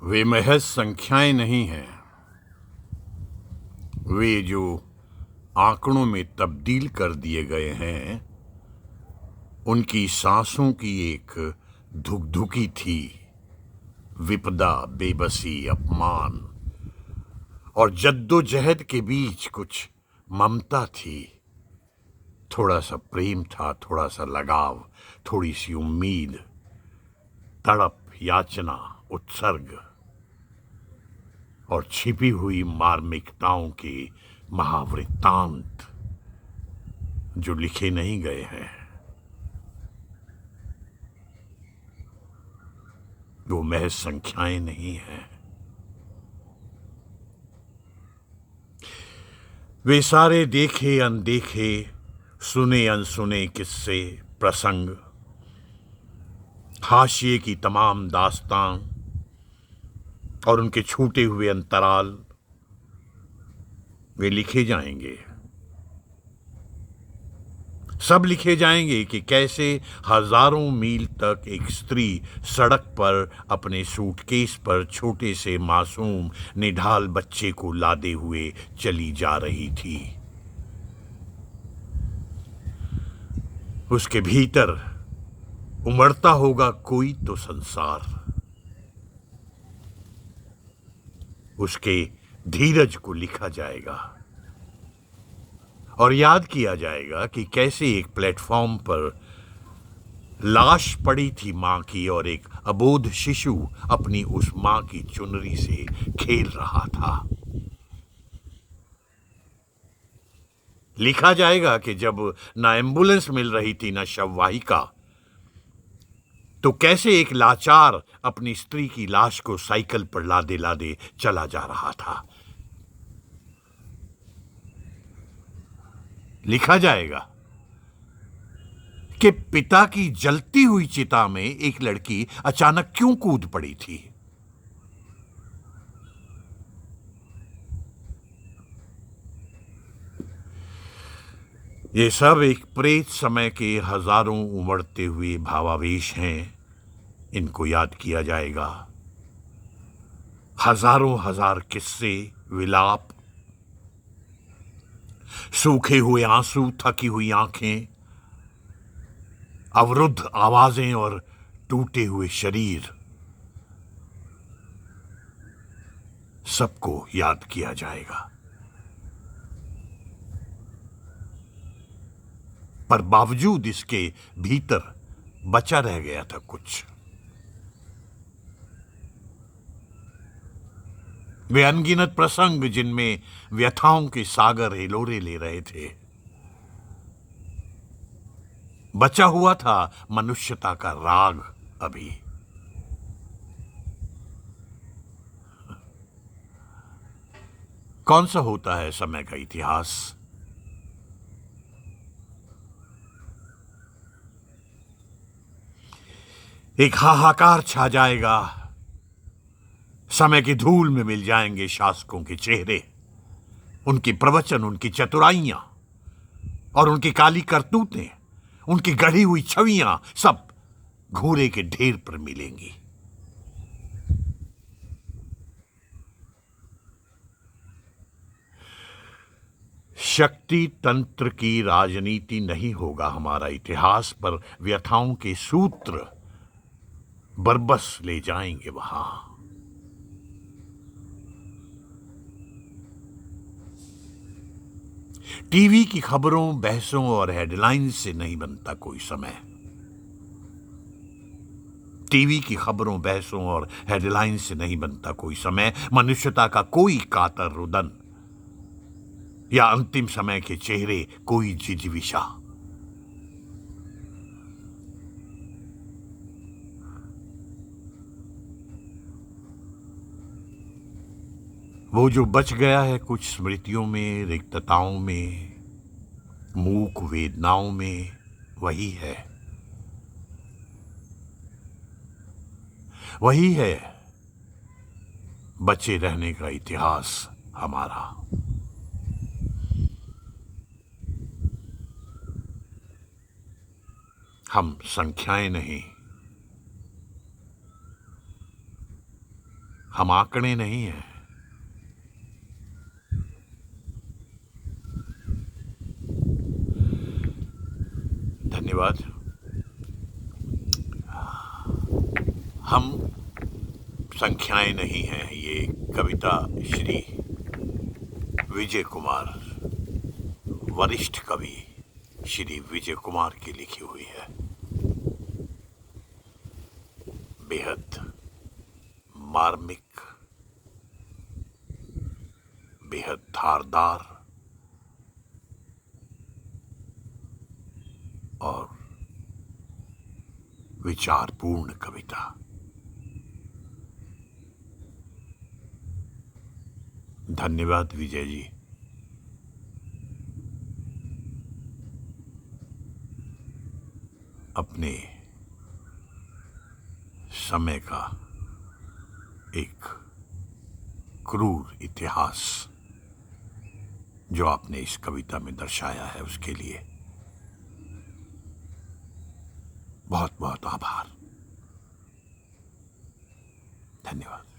वे महज संख्याएं नहीं हैं, वे जो आंकड़ों में तब्दील कर दिए गए हैं, उनकी सांसों की एक धुकधुकी थी। विपदा, बेबसी, अपमान और जद्दोजहद के बीच कुछ ममता थी। थोड़ा सा प्रेम था, थोड़ा सा लगाव, थोड़ी सी उम्मीद, तड़प, याचना, उत्सर्ग और छिपी हुई मार्मिकताओं के महावृत्तांत जो लिखे नहीं गए हैं। वो महज संख्याएं नहीं हैं, वे सारे देखे अनदेखे, सुने अनसुने किस्से, प्रसंग, हाशिए की तमाम दास्तां और उनके छूटे हुए अंतराल, वे लिखे जाएंगे। सब लिखे जाएंगे कि कैसे हजारों मील तक एक स्त्री सड़क पर अपने सूटकेस पर छोटे से मासूम निढाल बच्चे को लादे हुए चली जा रही थी। उसके भीतर उमड़ता होगा कोई तो संसार। उसके धीरज को लिखा जाएगा और याद किया जाएगा कि कैसे एक प्लेटफॉर्म पर लाश पड़ी थी मां की और एक अबोध शिशु अपनी उस मां की चुनरी से खेल रहा था। लिखा जाएगा कि जब ना एम्बुलेंस मिल रही थी ना शववाहिका, तो कैसे एक लाचार अपनी स्त्री की लाश को साइकिल पर लादे लादे चला जा रहा था। लिखा जाएगा कि पिता की जलती हुई चिता में एक लड़की अचानक क्यों कूद पड़ी थी। ये सब एक प्रेत समय के हजारों उमड़ते हुए भावावेश हैं। इनको याद किया जाएगा। हजारों हजार किस्से, विलाप, सूखे हुए आंसू, थकी हुई आंखें, अवरुद्ध आवाजें और टूटे हुए शरीर, सबको याद किया जाएगा। पर बावजूद इसके भीतर बचा रह गया था कुछ। वे अनगिनत प्रसंग जिनमें व्यथाओं के सागर हिलोरे ले रहे थे। बचा हुआ था मनुष्यता का राग अभी। कौन सा होता है समय का इतिहास? एक हाहाकार छा जाएगा। समय की धूल में मिल जाएंगे शासकों के चेहरे, उनकी प्रवचन, उनकी चतुराइयां और उनकी काली करतूतें, उनकी गढ़ी हुई छवियां सब घूरे के ढेर पर मिलेंगी। शक्ति तंत्र की राजनीति नहीं होगा हमारा इतिहास, पर व्यथाओं के सूत्र बरबस ले जाएंगे वहां। टीवी की खबरों, बहसों और हेडलाइंस से नहीं बनता कोई समय। टीवी की खबरों, बहसों और हेडलाइंस से नहीं बनता कोई समय। मनुष्यता का कोई कातर रुदन या अंतिम समय के चेहरे कोई जिजीविशा। वो जो बच गया है कुछ स्मृतियों में, रिक्तताओं में, मूक वेदनाओं में, वही है, वही है बचे रहने का इतिहास हमारा। हम संख्याएं नहीं, हम आंकड़े नहीं हैं। धन्यवाद। हम संख्याएं नहीं हैं। ये कविता श्री विजय कुमार, वरिष्ठ कवि श्री विजय कुमार की लिखी हुई है। बेहद मार्मिक, बेहद धारदार और विचारपूर्ण कविता। धन्यवाद विजय जी। अपने समय का एक क्रूर इतिहास जो आपने इस कविता में दर्शाया है, उसके लिए बहुत बहुत आभार। धन्यवाद।